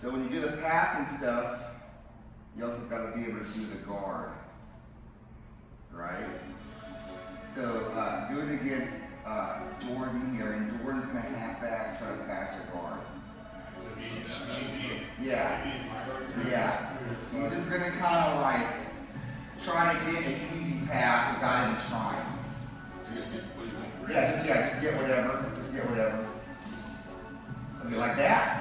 So when you do the passing stuff, you also got to be able to do the guard, right? So do it against Jordan here, and Jordan's going to half-ass try to pass your guard. Yeah. He's just going to kind of like try to get an easy pass without even trying. Just get whatever. Just get whatever. Okay, like that?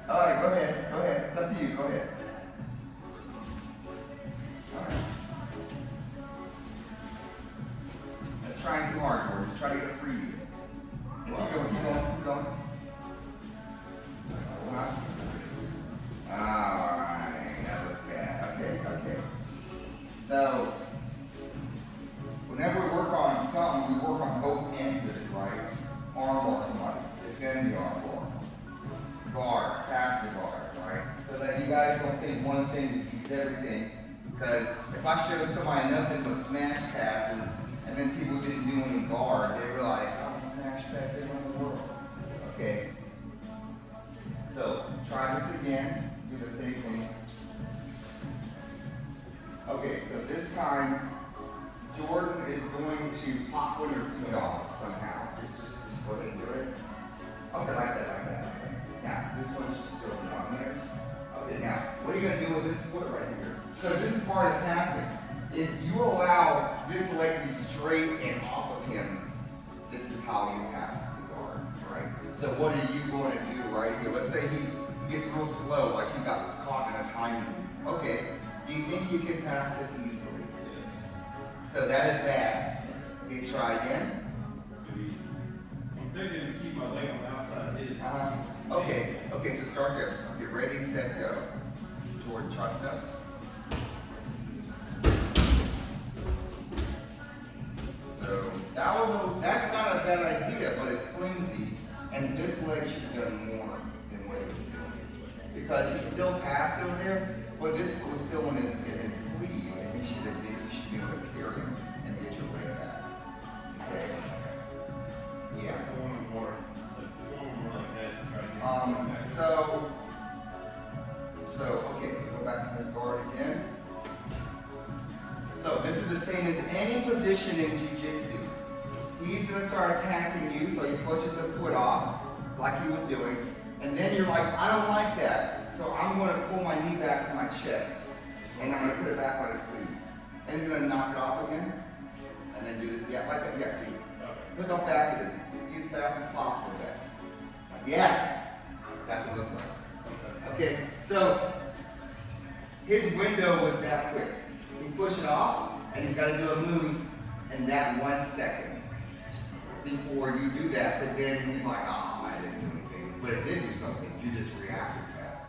All right, go ahead. It's up to you. Go ahead. All right. That's trying too hard, Gordon. Just try to get a freebie. Keep going. Alright, that looks bad. Okay. So, whenever we work on something, we work on both ends of it, right? Arm bar somebody. Defend the arm bar. Guard. Pass the guard, right? So that you guys don't think one thing is everything. Because if I showed somebody nothing but smash passes, and then people didn't do any guard, they were like, I'm a smash pass everyone in the world. Okay. So, try this again. Do the same thing. Okay, so this time, Jordan is going to pop one of your feet off somehow. Just go ahead and do it. Okay, like that. Now, this one should still be on there. Okay, now, what are you going to do with this foot right here? So this is part of the passing. If you allow this leg to be straight and off of him, this is how you pass the guard, right? So what are you going to do right here? Let's say he gets real slow, like he got caught in a time loop. Okay, do you think you can pass this easily? Yes. So that is bad. Okay, try again. I'm thinking to keep my leg on the outside of his. Okay, so start there. Okay, ready, set, go. Jordan, trust up. So that's not a bad idea, but it's flimsy, and this leg should have done more than what it was doing. Because he still passed over there, but this was still in his sleeve, and you should be able to carry him and get your leg back. Okay. Yeah. One more like that. Okay, go back to his guard again. So this is the same as any position in jiu-jitsu. He's going to start attacking you, so he pushes the foot off, like he was doing, and then you're like, I don't like that, so I'm going to pull my knee back to my chest, and I'm going to put it back on his sleeve. And he's going to knock it off again, and then do it, like that, see? Look how fast it is. Be as fast as possible there. That's what it looks like. Okay, so his window was that quick. He pushed it off, and he's got to do a move in that 1 second before you do that, because then he's like, I didn't do anything. But it did do something. You just reacted fast.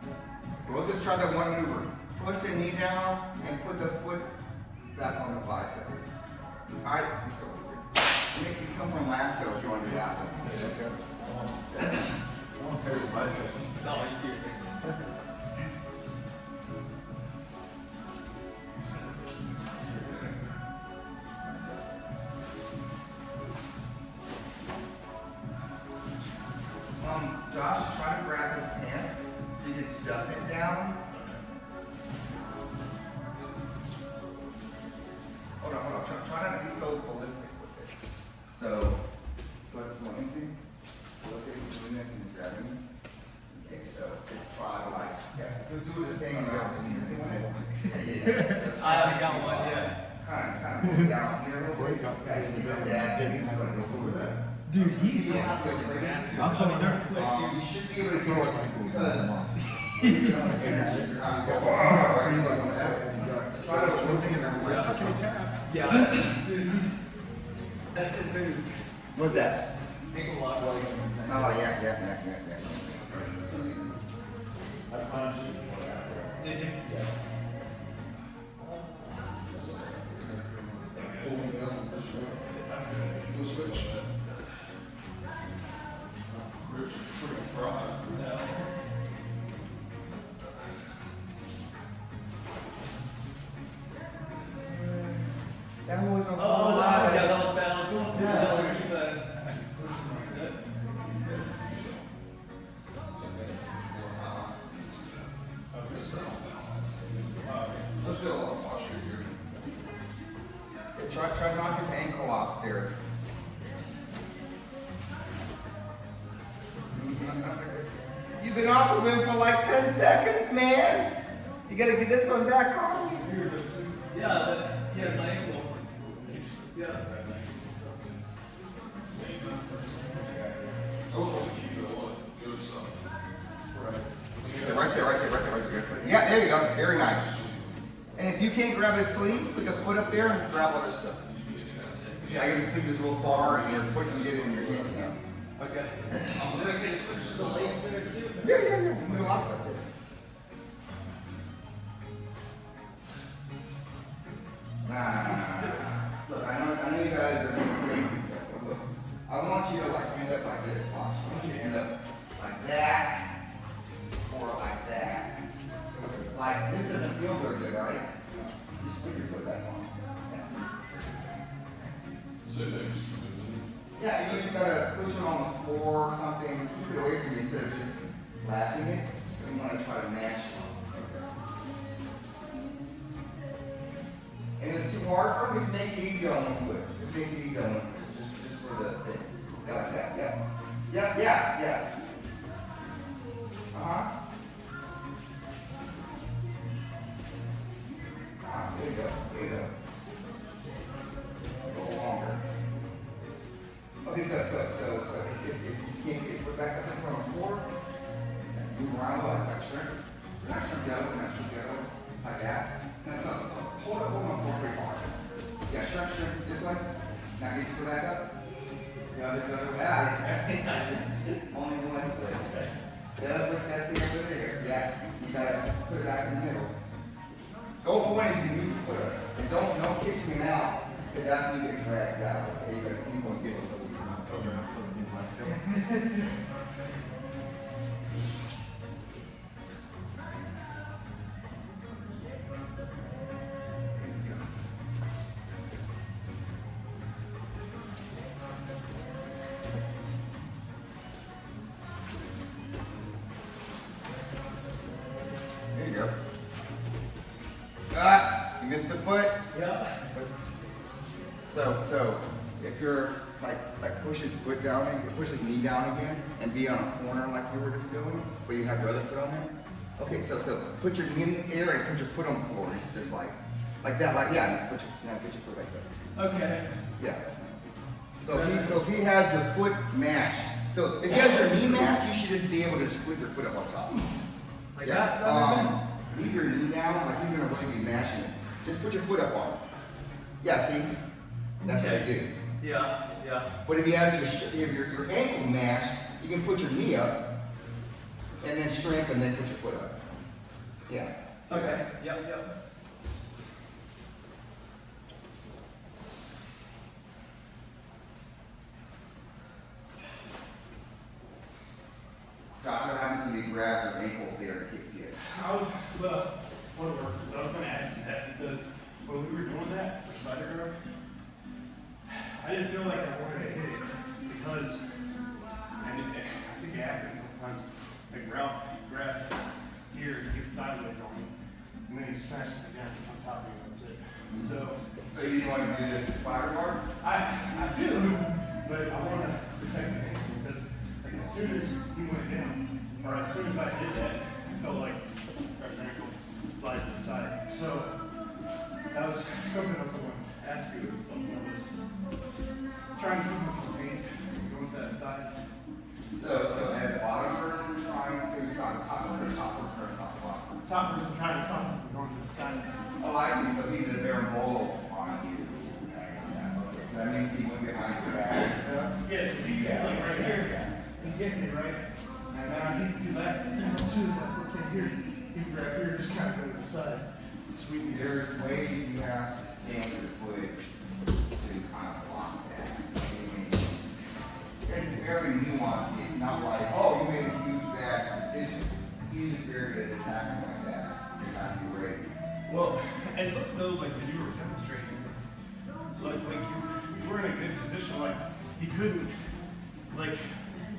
So let's just try that one maneuver. Push the knee down and put the foot back on the bicep. All right, let's go. Nick, you come from lasso if you want to do lasso. I want to take the bicep. No, you do. Josh, try to grab his pants so you can stuff it down. Hold on. Try not to be so ballistic with it. So let me see. Let's say we're doing this and he's grabbing me. Okay, so try do the same amount as you're doing it. So I haven't got one yet. Kind of move down here a little bit. Guys, see my dad, he's going to go over that. Dude, he's You don't have to go crazy. I'm funny, they're quick, You dude. should be able to throw it because Yeah. Dude, that's his move. What's that? Ankle locks. Oh, yeah. I punched you. Did you? Switch. That was a whole lot. Yeah, that was bad. I was going through that. Keep try to knock his ankle off there. You've been off of him for like 10 seconds, man. You gotta get this one back on. Yeah, my ankle. Yeah. Right there. Yeah, there you go. Very nice. And if you can't grab his sleeve, put the foot up there and just grab other stuff. I get the sleeve is a little far and your foot can get it in your hand. Yeah. Okay. Then I can switch to the legs there too. Yeah. You can do a lot of stuff there. Nah. Look, I know you guys are doing crazy stuff, but look, I want you to like end up like this. Watch. I want you to end up like that. Or like that. Like, this doesn't feel very good, right? Just put your foot back on. Yes. Yeah, you just gotta push it on the floor or something. Keep it away from you instead of just slapping it. You want to try to mash it. And if it's too hard for him, just make it easy on one foot. Just make it easy on one foot. Just for the thing. Yeah, like that. Yeah. Uh-huh. There you go. A little longer. Okay, so if you can't get your foot back up in front of the floor, move around like that, shrink. Not shrink the other, like that. Now, so hold on the floor pretty hard. Yeah, shrink this way. Now get your foot back up. The other way. Only one foot. The other foot, that's the other there. Yeah, you gotta put it back in the middle. The whole point is you move your foot up. And don't kick him out, because that's when you get dragged out. Okay, you won't give him those. There you go. You missed the foot. Yeah. So if you're like push his foot down and push his knee down again and be on a corner like you were just doing, but you have your other foot on there. Okay, so put your knee in the air and put your foot on the floor. It's just like that, just put your foot like that. Okay. Yeah. So if he has your foot mashed, so if he has your knee mashed, you should just be able to just flip your foot up on top. Like Yeah. that? Leave your knee down, like he's gonna really be mashing it. Just put your foot up on it. Yeah, see? That's what they do. Yeah. But if he has your ankle mashed, you can put your knee up and then strengthen, and then put your foot up. Yeah. Okay. Yep. Josh, what happens when he grabs your ankles there and kicks you? I was going to ask you that because when we were doing that, the spider guard, I didn't feel like I wanted to hit it because, I think it happened a couple times, like Ralph grabbed here, he gets sideways on me, and then he smashed it again on top of me, that's it. So you don't want to do this spider guard? I do, but I want to protect the ankle because like as soon as he went down, or as soon as I did that, I felt like our ankle slide to the side. So that was something else I wanted to ask you. Something I was trying to keep him contained, going to that side. So as the bottom person trying to stop top person, bottom. Top person trying to stop him from going to the side. Oh, I see. So he did a berimbolo on you. Okay. So that means he went behind his back and stuff? Yeah, so he like right here, he hit me, right? And then I need to do that, and then as soon as I put him here, he would grab here, just kind of go to the side, sweep me there. There's ways you have to stand your foot to kind of block that. It's very nuanced. It's not like, oh, you made a huge bad decision. He's just very good at attacking like that. So you have to be ready. Well, and look though, like when you were demonstrating, like you were in a good position. Like he couldn't like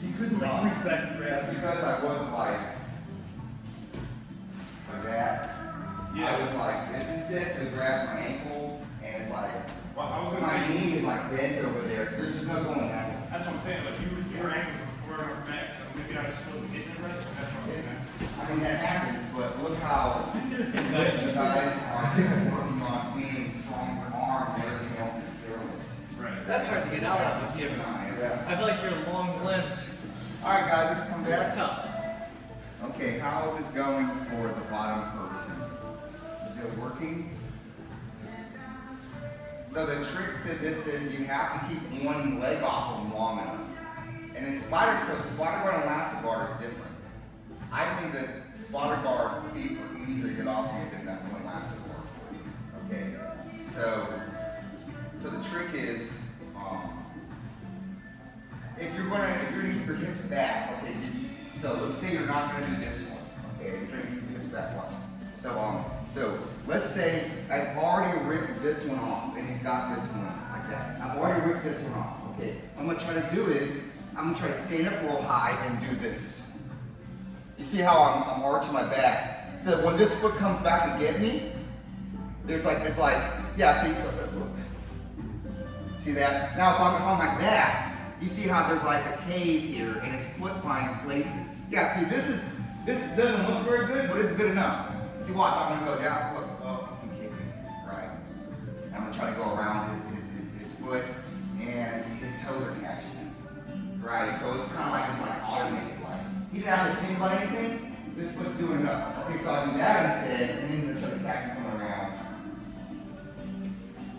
reach back and grab. That's because I wasn't like that. Yeah. I was like, this is it. So he grabs my ankle, and it's like, Well, I was So gonna my say, knee is like bent over there, so there's no going that way. that's what I'm saying, like, your ankles are far enough back, so maybe I just wasn't getting it right, that's what I'm getting at. I mean, that happens, but look how you guys are just working on being stronger arms and everything else is fearless. Right. That's hard to get out of with you. Yeah. I feel like your long limbs. Alright guys, let's come That's back. tough. Okay, how is this going for the bottom person? Is it working? So the trick to this is you have to keep one leg off of them long enough. And in spider guard and elastic guard is different. I think that spider guard feet are easier to get off of than that one elastic guard foot. Okay, so the trick is, if you're gonna keep your hips back, okay, so let's say you're not gonna do this one, okay, you're gonna keep your hips back, watch. So let's say I've already ripped this one off, and he's got this one like that. I've already ripped this one off, okay. What I'm gonna try to do is, I'm gonna try to stand up real high and do this. You see how I'm arching my back? So when this foot comes back to get me, there's like, it's like, yeah, see that? Now if I'm like that, you see how there's like a cave here and his foot finds places. Yeah, see this doesn't look very good, but it's good enough. See, watch, I'm gonna go down, look, oh, he can kick me, right? I'm gonna try to go around his foot and his toes are catching him, right? So it's kind of like, automated, like, he didn't have to think about anything, this foot's doing enough. Okay, so I do that instead, and he's gonna try to catch him coming around.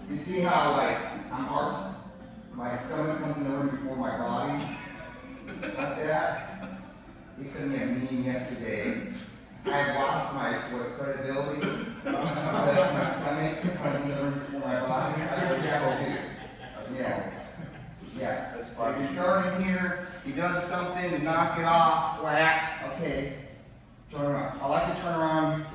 You see how, like, I'm arched? My stomach comes in the room before my body, like that. He sent me a meme yesterday. I had lost my credibility because my stomach comes in the room before my body. I was yeah. That's fine. So you're starting here. He does something to knock it off. Whack. Okay. Turn around. I like to turn around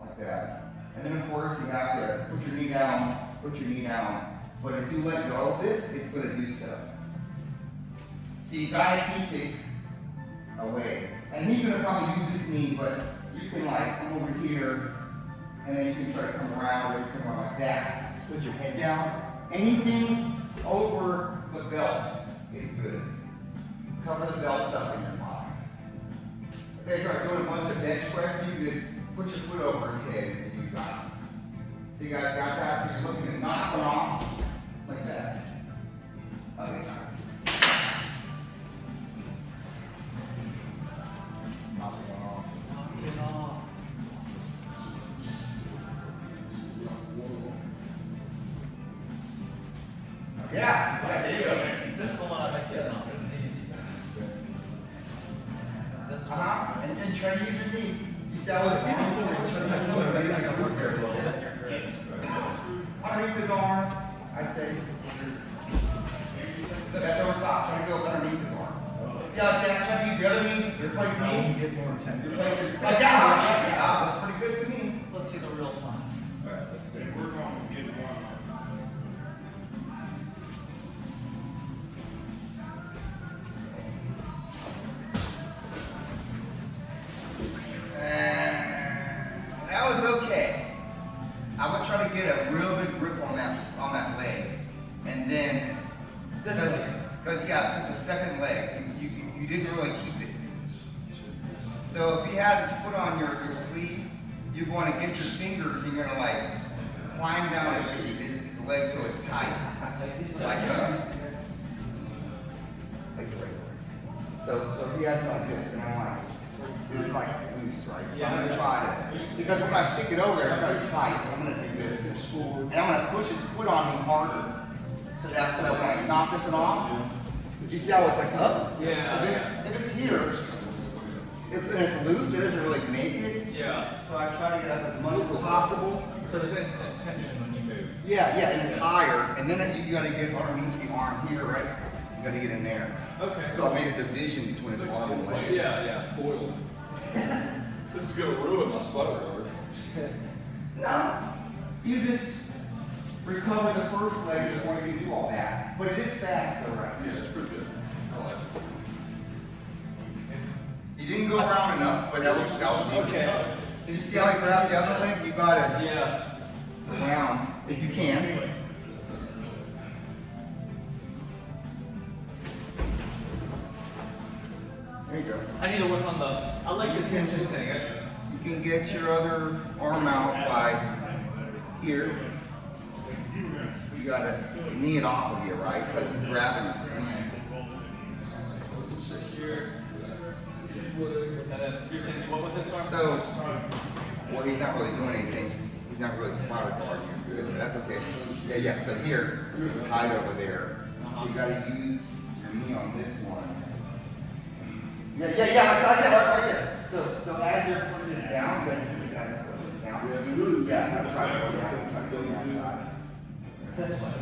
like that. And then of course you have to put your knee down. Put your knee down. But if you let go of this, it's going to do so. So you gotta keep it away. And he's going to probably use this knee, but you can like come over here, and then you can try to come around, or you come around like that. Put your head down. Anything over the belt is good. Cover the belt up and you're fine. Okay, start doing a bunch of bench press. You can just put your foot over his head and you got it. So you guys got that? So you're looking to knock one off like that. Okay, sorry. Knock one off. Knock it off. Yeah, there you go. This is the one I like getting on. This is easy. This one. And try to use your knees. You see how his arms are try to use your knees. Maybe like a root there a little bit. Underneath his arm, I'd say. So that's over top. Try to go underneath his arm. Yeah, like that. Try to use the other knee. Replace knees. Get more intense. Replace your. Like that. Yeah, that's pretty good to me. Let's see the real time. Alright, let's do it. We're going to get one. That was okay. I would try to get a real good grip on that leg, and then because you got the second leg, you didn't really keep it. So if he has his foot on your sleeve, you're going to get your fingers and you're going to like climb down his leg so it's tight, like the regular. So if he has it like this, and I'm like. It's like loose, right? So I'm gonna try to, because when I stick it over there, it's gotta be tight, so I'm gonna do this. And I'm gonna push his foot on me harder. So that's so when I knock this one off, you see how it's like up? Yeah. If it's here, it's loose, it doesn't really make it. Yeah. So I try to get up as much as possible. So there's instant tension when you move. Yeah, and it's higher, and then you gotta get underneath the arm here, right? You gotta get in there. Okay. So I made a division between his arm and leg. Yeah. Foil. This is gonna ruin my sputter guard. No, you just recover the first leg before you do all that. But it is fast though, right? Yeah, it's pretty good. I like it. You didn't go around enough, but that was easy. Okay. Did you see how I grabbed the other leg? You got it Yeah. around, if you can. There you go. I need to work on I like the tension thing. You can get your other arm out by here. You gotta knee it off of you, right? Because he's grabbing your sleeve. And then you're saying what with this arm? So, well, he's not really doing anything. He's not really spotter guarding you. Good, but that's okay. Yeah, yeah. So here, it's tied over there. So you gotta use your knee on this one. Yeah, like that, right there. So as you're pushing this down, then you just have to push it down. Yeah, I'm trying to go down. Try to go down side. This one.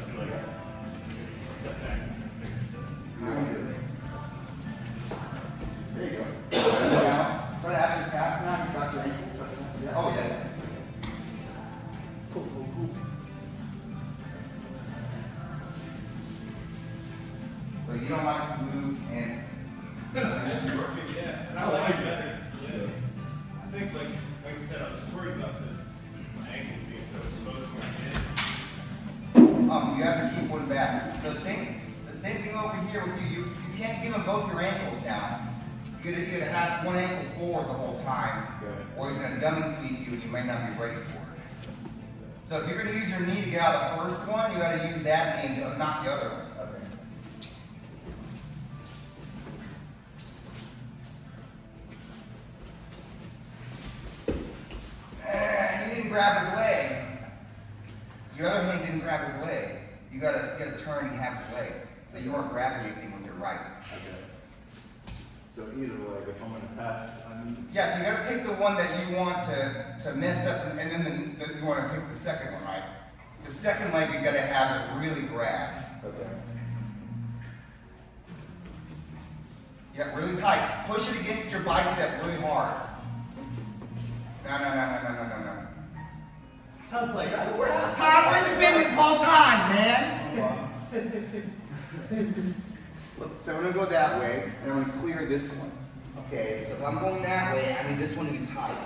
There you go. Now, try to actually pass now. You got your ankle. Oh yeah. Cool. So you don't like this move, and That's working, yeah. And I like it better. Yeah. I think, like I said, I was worried about this. My ankle being so exposed when I hit. you have to keep one back. So the same thing over here with you. You can't give him both your ankles now. You gotta have one ankle forward the whole time, or he's gonna dummy sweep you, and you might not be ready for it. So if you're gonna use your knee to get out of the first one, you gotta use that knee, not the other one. You didn't grab his leg. Your other hand didn't grab his leg. You gotta turn and have his leg. So you weren't grabbing anything with your right. Okay. So either way, if I'm gonna pass, Yeah, so you gotta pick the one that you want to mess up, and then you wanna pick the second one, right? The second leg, you gotta have it really grabbed. okay. Yeah, really tight. Push it against your bicep really hard. No. Sounds like Tom, where you been this whole time, man? So we're gonna go that way, and I'm gonna clear this one. Okay, so if I'm going that way, I need this one to be tight.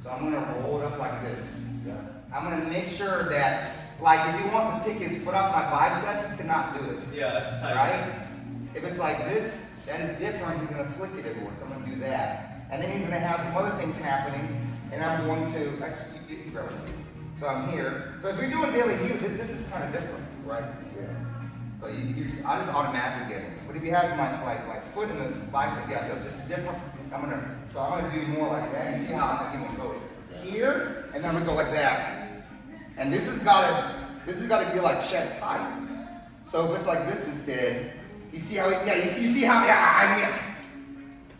So I'm gonna roll it up like this. Yeah. I'm gonna make sure that, like, if he wants to pick his foot off my bicep, he cannot do it. Yeah, that's tight. Right? If it's like this, that is different. He's gonna flick it everywhere. So I'm gonna do that, and then he's gonna have some other things happening, and I'm going to actually you can grab a seat. So I'm here. So if you're doing daily heel, this is kind of different, right? Yeah. So I just automatically get it. But if he has my like foot in the bicep, yeah, so this is different. I'm gonna do more like that. You see how I'm gonna go here, and then I'm gonna go like that. And this has got to be like chest height. So if it's like this instead, you see how you see how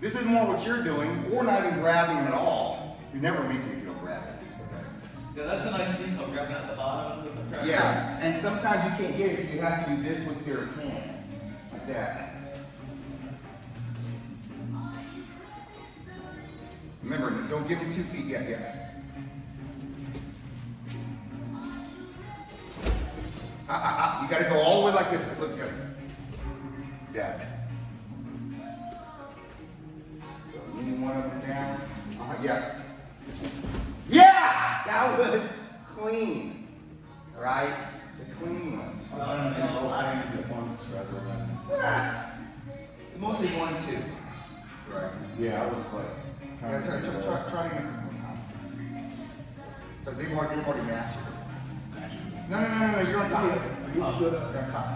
this is more what you're doing, or not even grabbing him at all. You never make me feel grabbing. Yeah, that's a nice detail, grabbing at the bottom with the pressure. Yeah, and sometimes you can't get it, so you have to do this with your hands, like that. Remember, don't give him 2 feet yet. You gotta go all the way like this. Look good. Yeah. So lean one of them down. Yeah. Yeah! That was clean. Right? It's a clean one. I'm trying to do both things at once rather than. Mostly 1, 2. Right. Yeah, I was like Yeah, trying to. try it again one time. So they've already mastered it. No, you're on top. You stood up. You're on top.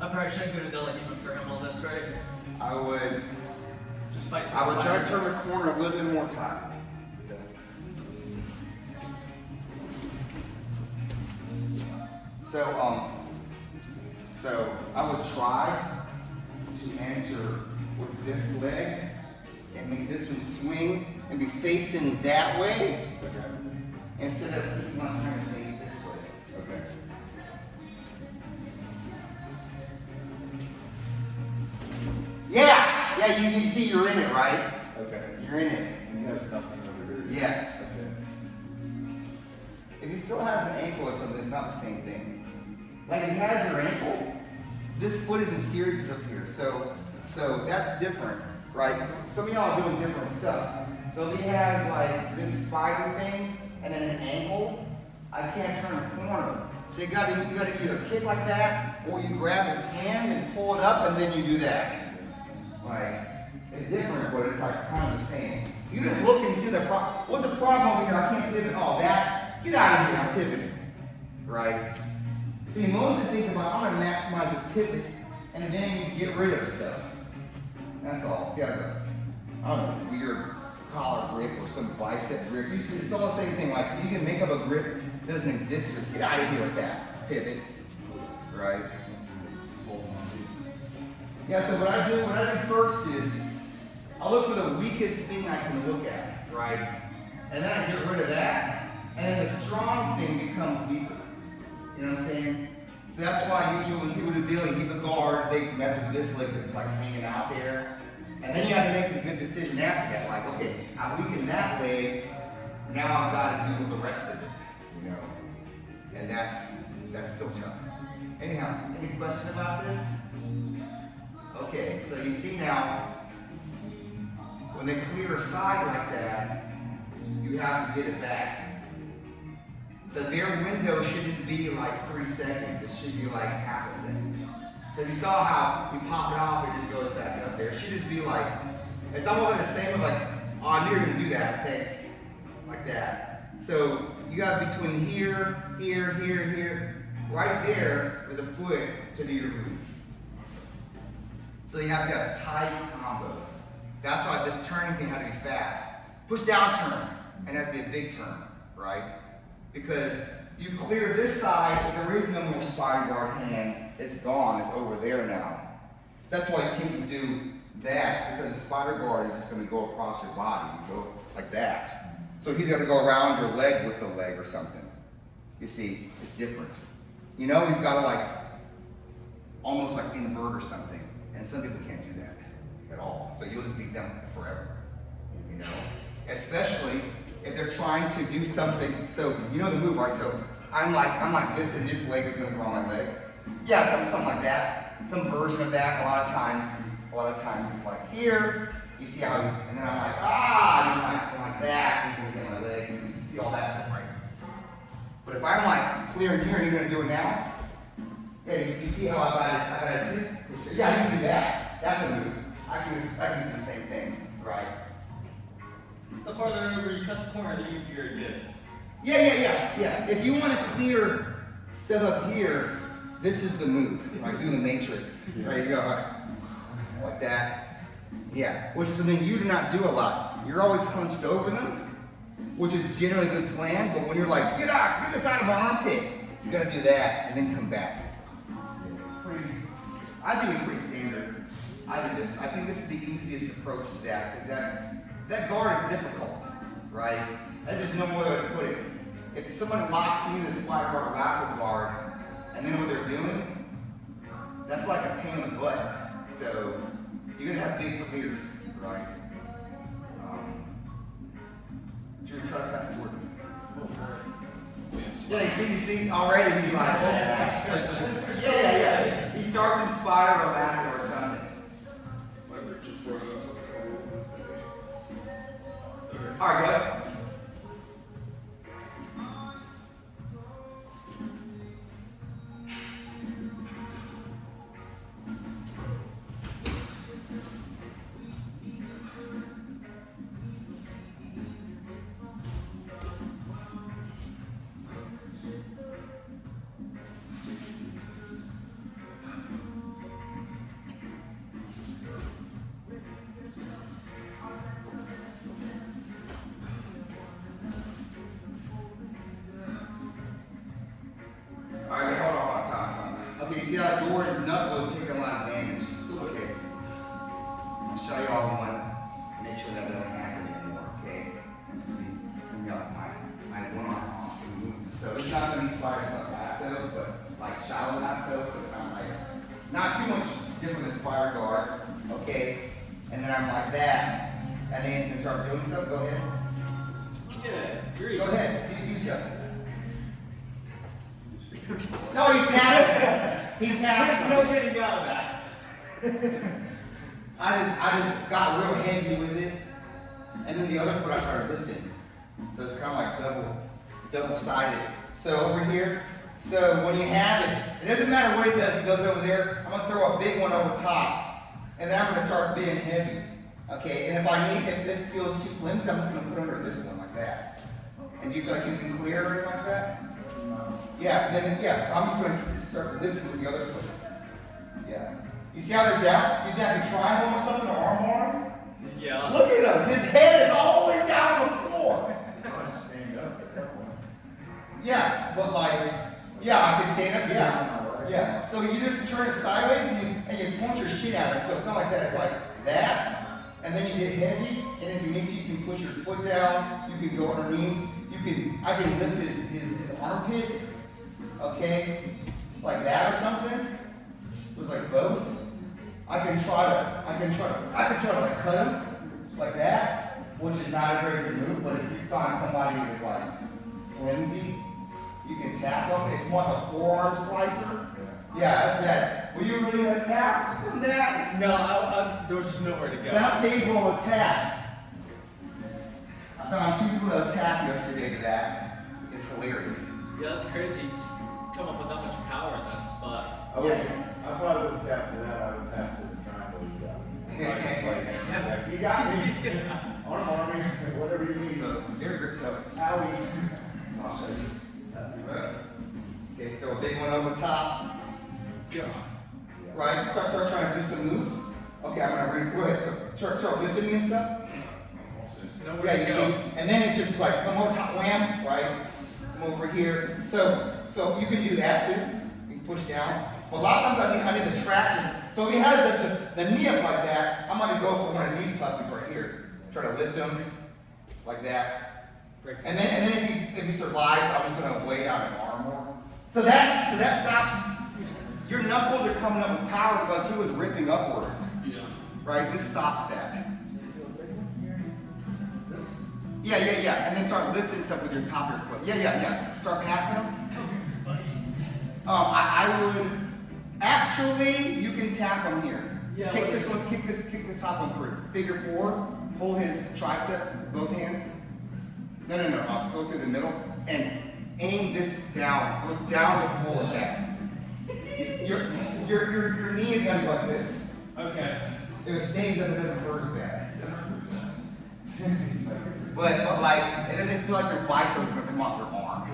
I probably shouldn't go to Delegate for him all this, right? I would Just fight. try to turn the corner a little bit more time. So I would try to enter with this leg and make this one swing and be facing that way instead of not trying to face this way. Okay. Yeah, you see you're in it, right? Okay. You're in it. And you have something over here. Yes. Okay. If he still has an ankle or something, it's not the same thing. Like if he has your ankle, this foot isn't serious up here. So that's different, right? Some of y'all are doing different stuff. So if he has like this spider thing and then an ankle, I can't turn a corner. So you gotta either kick like that, or you grab his hand and pull it up, and then you do that. Like, it's different, but it's like kind of the same. You just look and see the problem. What's the problem over here? I can't pivot. Oh, that. Get out of here. I'm pivoting. Right? See, Moses thinks about, I'm gonna maximize this pivot, and then get rid of stuff. That's all. He has a, I don't know, weird collar grip or some bicep grip. You see, it's all the same thing. Like, you can make up a grip that doesn't exist. Just get out of here with that. Pivot. Right? Yeah, so what I do first is, I look for the weakest thing I can look at, right? And then I get rid of that, and then the strong thing becomes weaker. You know what I'm saying? So that's why usually when people do dealing, keep a guard, they mess with this leg because it's like hanging out there. And then you have to make a good decision after that. Like, okay, I weakened that leg, now I've got to do the rest of it, you know? And that's still tough. Anyhow, any question about this? Okay, so you see now, when they clear a side like that, you have to get it back. So their window shouldn't be like 3 seconds, it should be like half a second. Because you saw how you pop it off, it just goes back up there. It should just be like, it's almost like the same as like, oh, I knew you were gonna do that, thanks. Like that. So you got between here, here, here, here, right there with the foot to do your move. So you have to have tight combos. That's why this turning thing had to be fast. Push down turn, and it has to be a big turn, right? Because you clear this side, but there is no more spider guard hand. It's gone, it's over there now. That's why you can't do that, because the spider guard is just gonna go across your body. You go like that. So he's gonna go around your leg with the leg or something. You see, it's different. You know, he's gotta like, almost like invert or something. And some people can't do that at all. So you'll just beat them forever, you know? Especially if they're trying to do something. So you know the move, right? So I'm like this, and this leg is gonna go on my leg. Yeah, something like that. Some version of that. A lot of times it's like here. You see how, and then I'm like, and I'm like that. And then my leg. You see all that stuff, right? But if I'm like clearing here, and you're gonna do it now. Yeah, you see how I got see it? Yeah, you can do that. That's a move. I can do the same thing, right? The farther over you cut the corner, the easier it gets. Yeah. If you want to clear stuff up here, this is the move, right? Do the matrix. Right, you go like that. Yeah, which is something you do not do a lot. You're always hunched over them, which is generally a good plan, but when you're like, get this out of my armpit, you gotta do that and then come back. I think it's pretty standard. I think this is the easiest approach to that, because that guard is difficult, right? That's just no more way to put it. If someone locks you in the spider guard or lasso guard, and then what they're doing, that's like a pain in the butt. So you're gonna have big clears, right? Drew, try to pass Jordan. Yeah, you see, already he's like, yeah. He starts in spider or lasso or something. All right, go. Alright, hold on, time. Okay, you see how Jordan's knuckle is taking a lot of damage? Okay. I'll show you all one. Make sure that doesn't happen anymore, okay? It's gonna be like my one-arm awesome move. So it's not gonna be spider like lasso, but like shallow lasso, so it's kind of like not too much different than spider guard, okay? And then I'm like that, and then he's gonna start doing stuff. Go ahead. Yeah, agree. Go ahead, do stuff. No, he's tapping. He's tapping. There's no getting out of that. I just got real handy with it, and then the other foot I started lifting. So it's kind of like double-sided. So over here, so when you have it, it doesn't matter what he does, he goes over there, I'm gonna throw a big one over top, and then I'm gonna start being heavy. Okay, and if this feels too flimsy, I'm just gonna put under this one like that. And do you feel like you can clear it like that? Yeah, I'm just gonna start lifting with the other foot. Yeah. You see how they're down? You think I can triangle or something, or arm? Yeah. Look at him, his head is all the way down the floor. Stand up at that point. Yeah, but like, yeah, I can stand up, yeah. Yeah, so you just turn it sideways and you point your shit at it. So it's not like that, it's like that, and then you get heavy, and if you need to, you can push your foot down, you can go underneath, I can lift his armpit, okay, like that or something. It was like both. I can try to like cut him like that, which is not a very good move, but if you find somebody that's like flimsy, you can tap them. It's more like a forearm slicer. Yeah, that's that. Were you really gonna tap from that? No, there was just nowhere to go. Some people will tap. I found 2 people that tap yesterday to that. It's hilarious. Yeah, that's crazy. Come up with that much power in that spot. I probably wouldn't tap to that, I would tap to the triangle you got. Like, it's like, you got me. Arm me, whatever you need. So, very good. So, Howie. I'll show you. Okay, throw a big one over top. Right? Start trying to do some moves. Okay, I'm gonna read through it. Start lifting me and stuff. Nowhere Yeah, to you go. see, and then it's just like come over top, wham, right? Come over here. So you can do that too. You can push down. But a lot of times I need the traction. So if he has the knee up like that, I'm gonna go for one of these puppies right here. Try to lift him like that. And then if he survives, I'm just gonna weigh down and arm more. So that stops. Your knuckles are coming up with power because he was ripping upwards. Yeah. Right? This stops that. Yeah. And then start lifting stuff with your top of your foot. Yeah. Start passing them. I would actually, you can tap him here. Yeah, Kick this one, kick this top one through. Figure 4, pull his tricep, both hands. No, go through the middle and aim this down. Go down the floor with that. Your knee is gonna go like this. Okay. If it stays up, it doesn't hurt as bad. But like, it doesn't feel like your biceps is gonna come off your arm.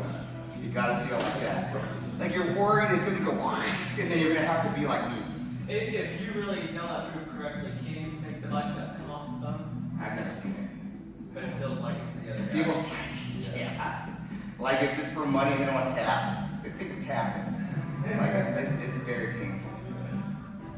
You gotta feel like that. Like you're worried it's gonna go, and then you're gonna have to be like me. If you really know that move correctly, can you make the bicep come off the bone? I've never seen it. But it feels like it to the other It guy. feels like, yeah. Like if it's for money and they don't want to tap, they can tap it. Like it's very painful.